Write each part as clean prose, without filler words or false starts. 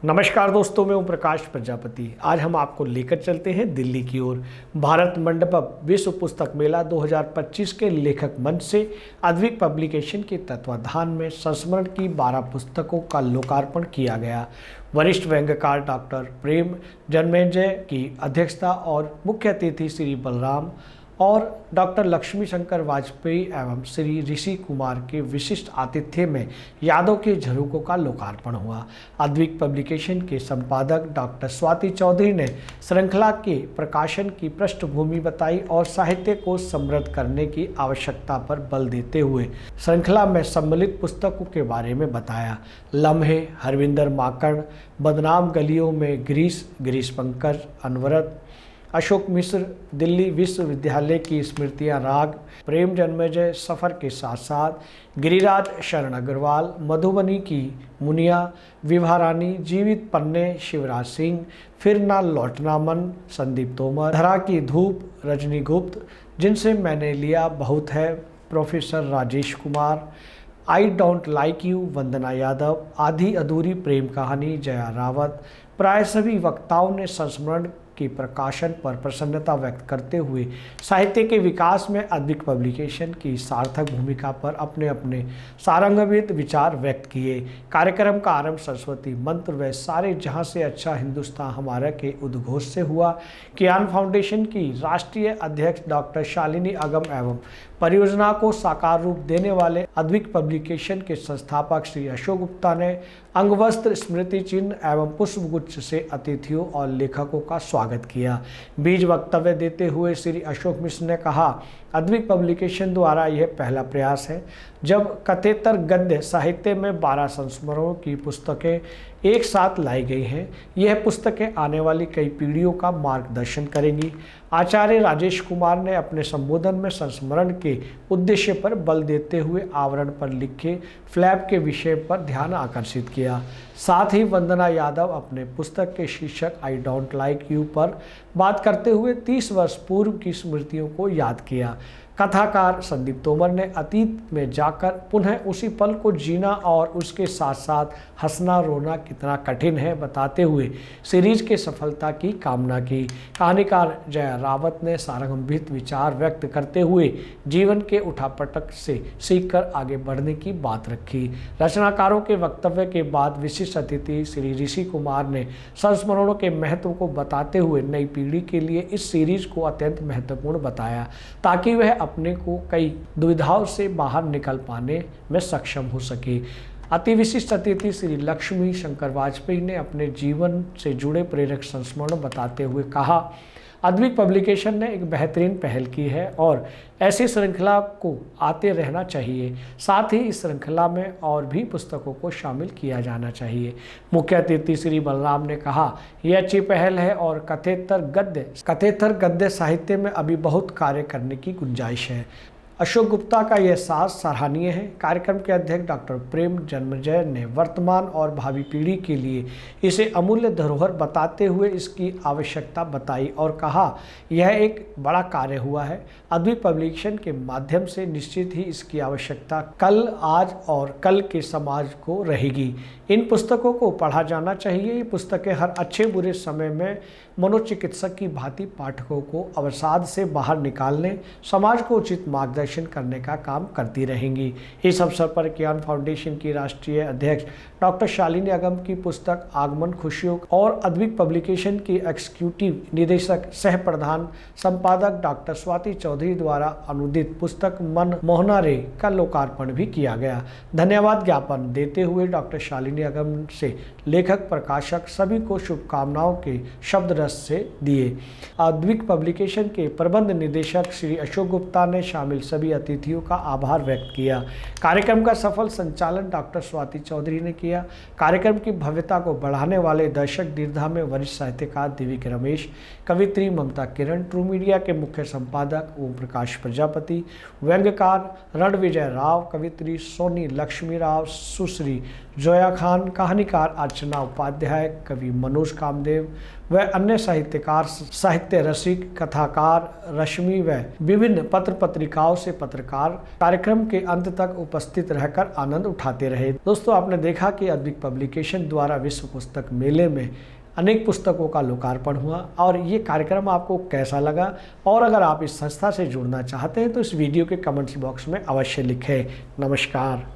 नमस्कार दोस्तों, मैं ओम प्रकाश प्रजापति। आज हम आपको लेकर चलते हैं दिल्ली की ओर। भारत मंडपम विश्व पुस्तक मेला 2025 के लेखक मंच से अद्विक पब्लिकेशन के तत्वाधान में संस्मरण की 12 पुस्तकों का लोकार्पण किया गया। वरिष्ठ व्यंग्यकार डॉक्टर प्रेम जन्मेजय की अध्यक्षता और मुख्य अतिथि श्री बलराम और डॉक्टर लक्ष्मी शंकर वाजपेयी एवं श्री ऋषि कुमार के विशिष्ट आतिथ्य में यादों के झरोकों का लोकार्पण हुआ। अद्विक पब्लिकेशन के संपादक डॉक्टर स्वाति चौधरी ने श्रृंखला के प्रकाशन की पृष्ठभूमि बताई और साहित्य को समृद्ध करने की आवश्यकता पर बल देते हुए श्रृंखला में सम्मिलित पुस्तकों के बारे में बताया। लम्हे, हरविंदर माकड़, बदनाम गलियों में गिरीश पंकज, अनवरत, अशोक मिश्र, दिल्ली विश्वविद्यालय की स्मृतियां, राग, प्रेम जन्मेजय, सफ़र के साथ साथ, गिरिराज शरण अग्रवाल, मधुबनी की मुनिया, विभा रानी, जीवित पन्ने, शिवराज सिंह, फिर ना लौटना मन, संदीप तोमर, धरा की धूप, रजनी गुप्त, जिनसे मैंने लिया बहुत है, professor Rajesh Kumar, I don't like you, Vandana Yadav, आधी अधूरी प्रेम कहानी, जया रावत। प्राय सभी वक्ताओं ने संस्मरण के प्रकाशन पर प्रसन्नता व्यक्त करते हुए साहित्य के विकास में अद्विक पब्लिकेशन की सार्थक भूमिका पर अपने अपने सारंगवित विचार व्यक्त किए। कार्यक्रम का आरंभ सरस्वती मंत्र व सारे जहां से अच्छा हिंदुस्तान हमारा के उद्घोष से हुआ। कियान फाउंडेशन की राष्ट्रीय अध्यक्ष डॉक्टर शालिनी अगम एवं परियोजना को साकार रूप देने वाले अद्विक पब्लिकेशन के संस्थापक श्री अशोक गुप्ता ने अंगवस्त्र, स्मृति चिन्ह एवं पुष्पगुच्छ से अतिथियों और लेखकों का स्वागत किया। बीज वक्तव्य देते हुए श्री अशोक मिश्र ने कहा, अद्विक पब्लिकेशन द्वारा यह पहला प्रयास है जब कथेतर गद्य साहित्य में 12 संस्मरणों की पुस्तकें एक साथ लाई गई हैं। यह पुस्तकें आने वाली कई पीढ़ियों का मार्गदर्शन करेंगी। आचार्य राजेश कुमार ने अपने संबोधन में संस्मरण के उद्देश्य पर बल देते हुए आवरण पर लिखे फ्लैप के विषय पर ध्यान आकर्षित किया। साथ ही वंदना यादव अपने पुस्तक के शीर्षक आई डोंट लाइक यू पर बात करते हुए 30 वर्ष पूर्व की स्मृतियों को याद किया। कथाकार संदीप तोमर ने अतीत में जाकर पुनः उसी पल को जीना और उसके साथ साथ हंसना रोना कितना कठिन है बताते हुए सीरीज के सफलता की कामना की। कहानीकार जया रावत ने सारंगभित विचार व्यक्त करते हुए जीवन के उठापटक से सीखकर आगे बढ़ने की बात रखी। रचनाकारों के वक्तव्य के बाद विशिष्ट अतिथि श्री ऋषि कुमार ने संस्मरणों के महत्व को बताते हुए नई पीढ़ी के लिए इस सीरीज को अत्यंत महत्वपूर्ण बताया ताकि वह अपने को कई दुविधाओं से बाहर निकल पाने में सक्षम हो सके। अति विशिष्ट अतिथि श्री लक्ष्मी शंकर वाजपेयी ने अपने जीवन से जुड़े प्रेरक संस्मरण बताते हुए कहा, अद्विक पब्लिकेशन ने एक बेहतरीन पहल की है और ऐसी श्रृंखला को आते रहना चाहिए। साथ ही इस श्रृंखला में और भी पुस्तकों को शामिल किया जाना चाहिए। मुख्य अतिथि श्री बलराम ने कहा, यह अच्छी पहल है और कथेतर गद्य साहित्य में अभी बहुत कार्य करने की गुंजाइश है। अशोक गुप्ता का यह साहस सराहनीय है। कार्यक्रम के अध्यक्ष डॉक्टर प्रेम जन्मेजय ने वर्तमान और भावी पीढ़ी के लिए इसे अमूल्य धरोहर बताते हुए इसकी आवश्यकता बताई और कहा, यह एक बड़ा कार्य हुआ है। अद्विक पब्लिकेशन के माध्यम से निश्चित ही इसकी आवश्यकता कल, आज और कल के समाज को रहेगी। इन पुस्तकों को पढ़ा जाना चाहिए। ये पुस्तकें हर अच्छे बुरे समय में मनोचिकित्सक की भांति पाठकों को अवसाद से बाहर निकालने, समाज को उचित मार्गदर्शन करने का काम करती रहेंगी। इस अवसर पर कियान फाउंडेशन की राष्ट्रीय अध्यक्ष डॉक्टर शालिनी अगम की पुस्तक आगमन खुशियों और अद्विक पब्लिकेशन की एग्जीक्यूटिव निदेशक सह प्रधान संपादक डॉक्टर स्वाति चौधरी द्वारा अनुदित पुस्तक मन मोहना रे का लोकार्पण भी किया गया। धन्यवाद ज्ञापन देते हुए डॉक्टर शालिनी अगम से लेखक प्रकाशक सभी को शुभकामनाओं के शब्द रस से दिए। अद्विक पब्लिकेशन के प्रबंध निदेशक श्री अशोक गुप्ता ने शामिल सभी अतिथियों का आभार व्यक्त किया। कार्यक्रम का सफल संचालन डॉक्टर स्वाति चौधरी ने किया। कार्यक्रम की भव्यता को बढ़ाने वाले दर्शक दीर्घा में वरिष्ठ साहित्यकार दिव्य रमेश, कवित्री ममता किरण, ट्रू मीडिया के मुख्य संपादक ओम प्रकाश प्रजापति, व्यंग्यकार रणविजय राव, कवित्री सोनी लक्ष्मी राव, सुश्री जोया खान खान, कहानीकार अर्चना उपाध्याय, कवि मनोज कामदेव व अन्य साहित्यकार, साहित्य रसिक, कथाकार रश्मि व विभिन्न पत्र पत्रिकाओं से पत्रकार कार्यक्रम के अंत तक उपस्थित रहकर आनंद उठाते रहे। दोस्तों, आपने देखा कि अद्विक पब्लिकेशन द्वारा विश्व पुस्तक मेले में अनेक पुस्तकों का लोकार्पण हुआ और ये कार्यक्रम आपको कैसा लगा, और अगर आप इस संस्था से जुड़ना चाहते हैं तो इस वीडियो के कमेंट्स बॉक्स में अवश्य लिखें। नमस्कार।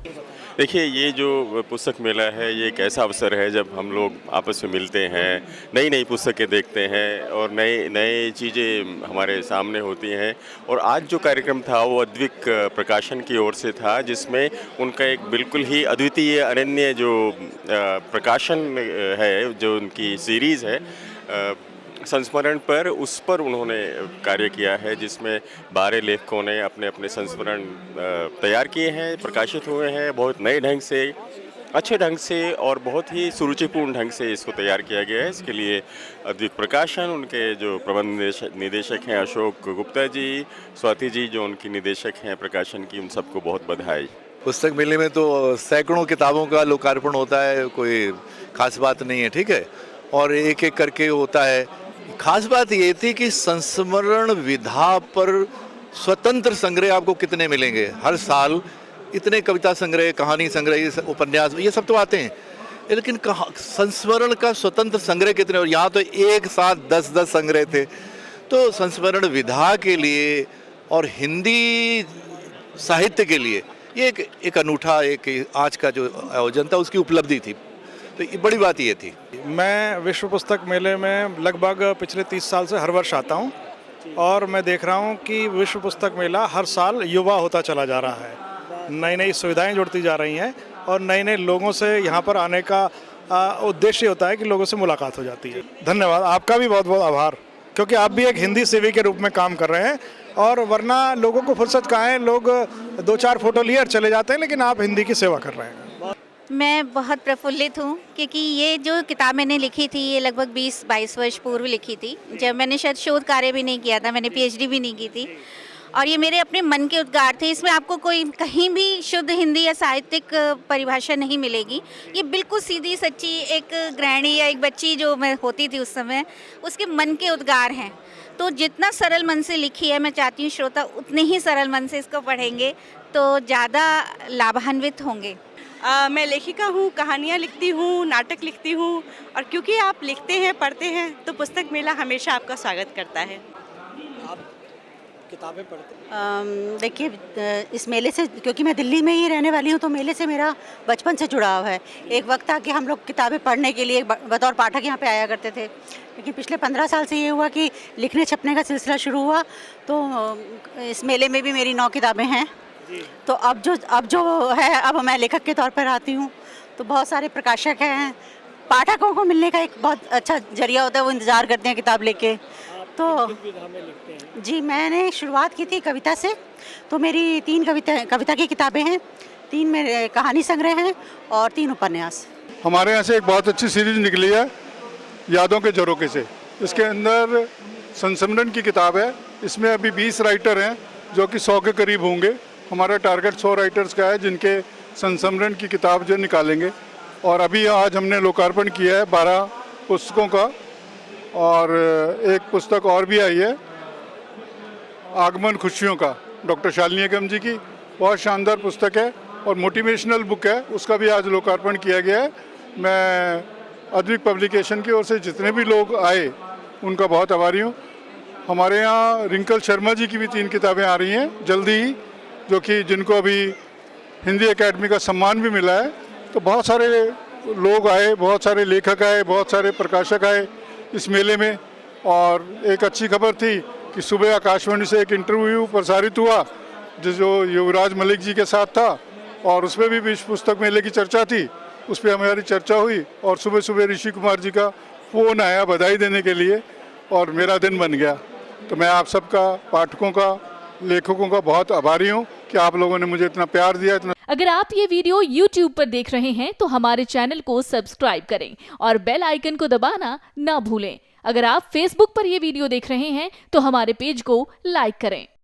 देखिए, ये जो पुस्तक मेला है ये एक ऐसा अवसर है जब हम लोग आपस में मिलते हैं, नई नई पुस्तकें देखते हैं और नई चीज़ें हमारे सामने होती हैं। और आज जो कार्यक्रम था वो अद्विक प्रकाशन की ओर से था, जिसमें उनका एक बिल्कुल ही अद्वितीय अनन्य जो प्रकाशन है, जो उनकी सीरीज़ है संस्मरण पर, उस पर उन्होंने कार्य किया है, जिसमें 12 लेखकों ने अपने अपने संस्मरण तैयार किए हैं, प्रकाशित हुए हैं। बहुत नए ढंग से, अच्छे ढंग से और बहुत ही सुरुचिपूर्ण ढंग से इसको तैयार किया गया है। इसके लिए अद्विक प्रकाशन, उनके जो प्रबंध निदेशक हैं अशोक गुप्ता जी, स्वाति जी जो उनकी निदेशक हैं प्रकाशन की, उन सबको बहुत बधाई। पुस्तक मेले में तो सैकड़ों किताबों का लोकार्पण होता है, कोई खास बात नहीं है, ठीक है, और एक एक करके होता है। खास बात ये थी कि संस्मरण विधा पर स्वतंत्र संग्रह आपको कितने मिलेंगे। हर साल इतने कविता संग्रह, कहानी संग्रह, उपन्यास, ये सब तो आते हैं, लेकिन संस्मरण का स्वतंत्र संग्रह कितने, और यहाँ तो एक साथ 10-10 संग्रह थे। तो संस्मरण विधा के लिए और हिंदी साहित्य के लिए ये एक अनूठा, एक आज का जो आयोजन था उसकी उपलब्धि थी। तो ये बड़ी बात ये थी। मैं विश्व पुस्तक मेले में लगभग पिछले 30 साल से हर वर्ष आता हूँ और मैं देख रहा हूँ कि विश्व पुस्तक मेला हर साल युवा होता चला जा रहा है। नई नई सुविधाएं जुड़ती जा रही हैं और नए नए लोगों से यहाँ पर आने का उद्देश्य होता है कि लोगों से मुलाकात हो जाती है। धन्यवाद, आपका भी बहुत बहुत आभार, क्योंकि आप भी एक हिंदी सेवी के रूप में काम कर रहे हैं, और वरना लोगों को फुर्सत कहाँ है, लोग 2-4 फोटो लिए चले जाते हैं, लेकिन आप हिंदी की सेवा कर रहे हैं। मैं बहुत प्रफुल्लित हूँ क्योंकि ये जो किताब मैंने लिखी थी ये लगभग 20-22 वर्ष पूर्व लिखी थी, जब मैंने शायद शोध कार्य भी नहीं किया था, मैंने पीएचडी भी नहीं की थी, और ये मेरे अपने मन के उद्गार थे। इसमें आपको कोई कहीं भी शुद्ध हिंदी या साहित्यिक परिभाषा नहीं मिलेगी। ये बिल्कुल सीधी सच्ची एक गृहिणी या एक बच्ची जो मैं होती थी उस समय, उसके मन के उद्गार हैं। तो जितना सरल मन से लिखी है, मैं चाहती हूँ श्रोता उतने ही सरल मन से इसको पढ़ेंगे तो ज़्यादा लाभान्वित होंगे। मैं लेखिका हूँ, कहानियाँ लिखती हूँ, नाटक लिखती हूँ, और क्योंकि आप लिखते हैं, पढ़ते हैं, तो पुस्तक मेला हमेशा आपका स्वागत करता है। आप किताबें पढ़ते हैं? देखिए, इस मेले से, क्योंकि मैं दिल्ली में ही रहने वाली हूँ, तो मेले से मेरा बचपन से जुड़ाव है। एक वक्त था कि हम लोग किताबें पढ़ने के लिए बतौर पाठक यहाँ पे आया करते थे, लेकिन पिछले 15 साल से ये हुआ कि लिखने छपने का सिलसिला शुरू हुआ, तो इस मेले में भी मेरी 9 किताबें हैं। तो अब जो है, अब मैं लेखक के तौर पर आती हूँ, तो बहुत सारे प्रकाशक हैं, पाठकों को मिलने का एक बहुत अच्छा जरिया होता है, वो इंतज़ार करते हैं किताब लेके। तो जी, मैंने शुरुआत की थी कविता से, तो मेरी 3 कविता की किताबें हैं, 3 मेरे कहानी संग्रह हैं और 3 उपन्यास। हमारे यहाँ से एक बहुत अच्छी सीरीज निकली है यादों के झरोखे से। इसके अंदर संस्मरण की किताब है। इसमें अभी 20 राइटर हैं जो कि 100 के करीब होंगे। हमारा टारगेट 100 राइटर्स का है जिनके संस्मरण की किताब जो निकालेंगे। और अभी आज हमने लोकार्पण किया है 12 पुस्तकों का, और एक पुस्तक और भी आई है आगमन खुशियों का, डॉक्टर शालिनी एकम जी की, बहुत शानदार पुस्तक है और मोटिवेशनल बुक है, उसका भी आज लोकार्पण किया गया है। मैं अद्विक पब्लिकेशन की ओर से जितने भी लोग आए उनका बहुत आभारी हूँ। हमारे यहाँ रिंकल शर्मा जी की भी 3 किताबें आ रही हैं जल्दी ही, जो कि जिनको अभी हिंदी एकेडमी का सम्मान भी मिला है। तो बहुत सारे लोग आए, बहुत सारे लेखक आए, बहुत सारे प्रकाशक आए इस मेले में। और एक अच्छी खबर थी कि सुबह आकाशवाणी से एक इंटरव्यू प्रसारित हुआ जो युवराज मलिक जी के साथ था, और उसमें भी विश्व पुस्तक मेले की चर्चा थी, उस पर हमारी चर्चा हुई। और सुबह सुबह ऋषि कुमार जी का फ़ोन आया बधाई देने के लिए, और मेरा दिन बन गया। तो मैं आप सबका, पाठकों का, लेखकों का बहुत आभारी हूँ कि आप लोगों ने मुझे इतना प्यार दिया, इतना। अगर आप ये वीडियो YouTube पर देख रहे हैं तो हमारे चैनल को सब्सक्राइब करें और बेल आइकन को दबाना ना भूलें। अगर आप Facebook पर ये वीडियो देख रहे हैं तो हमारे पेज को लाइक करें।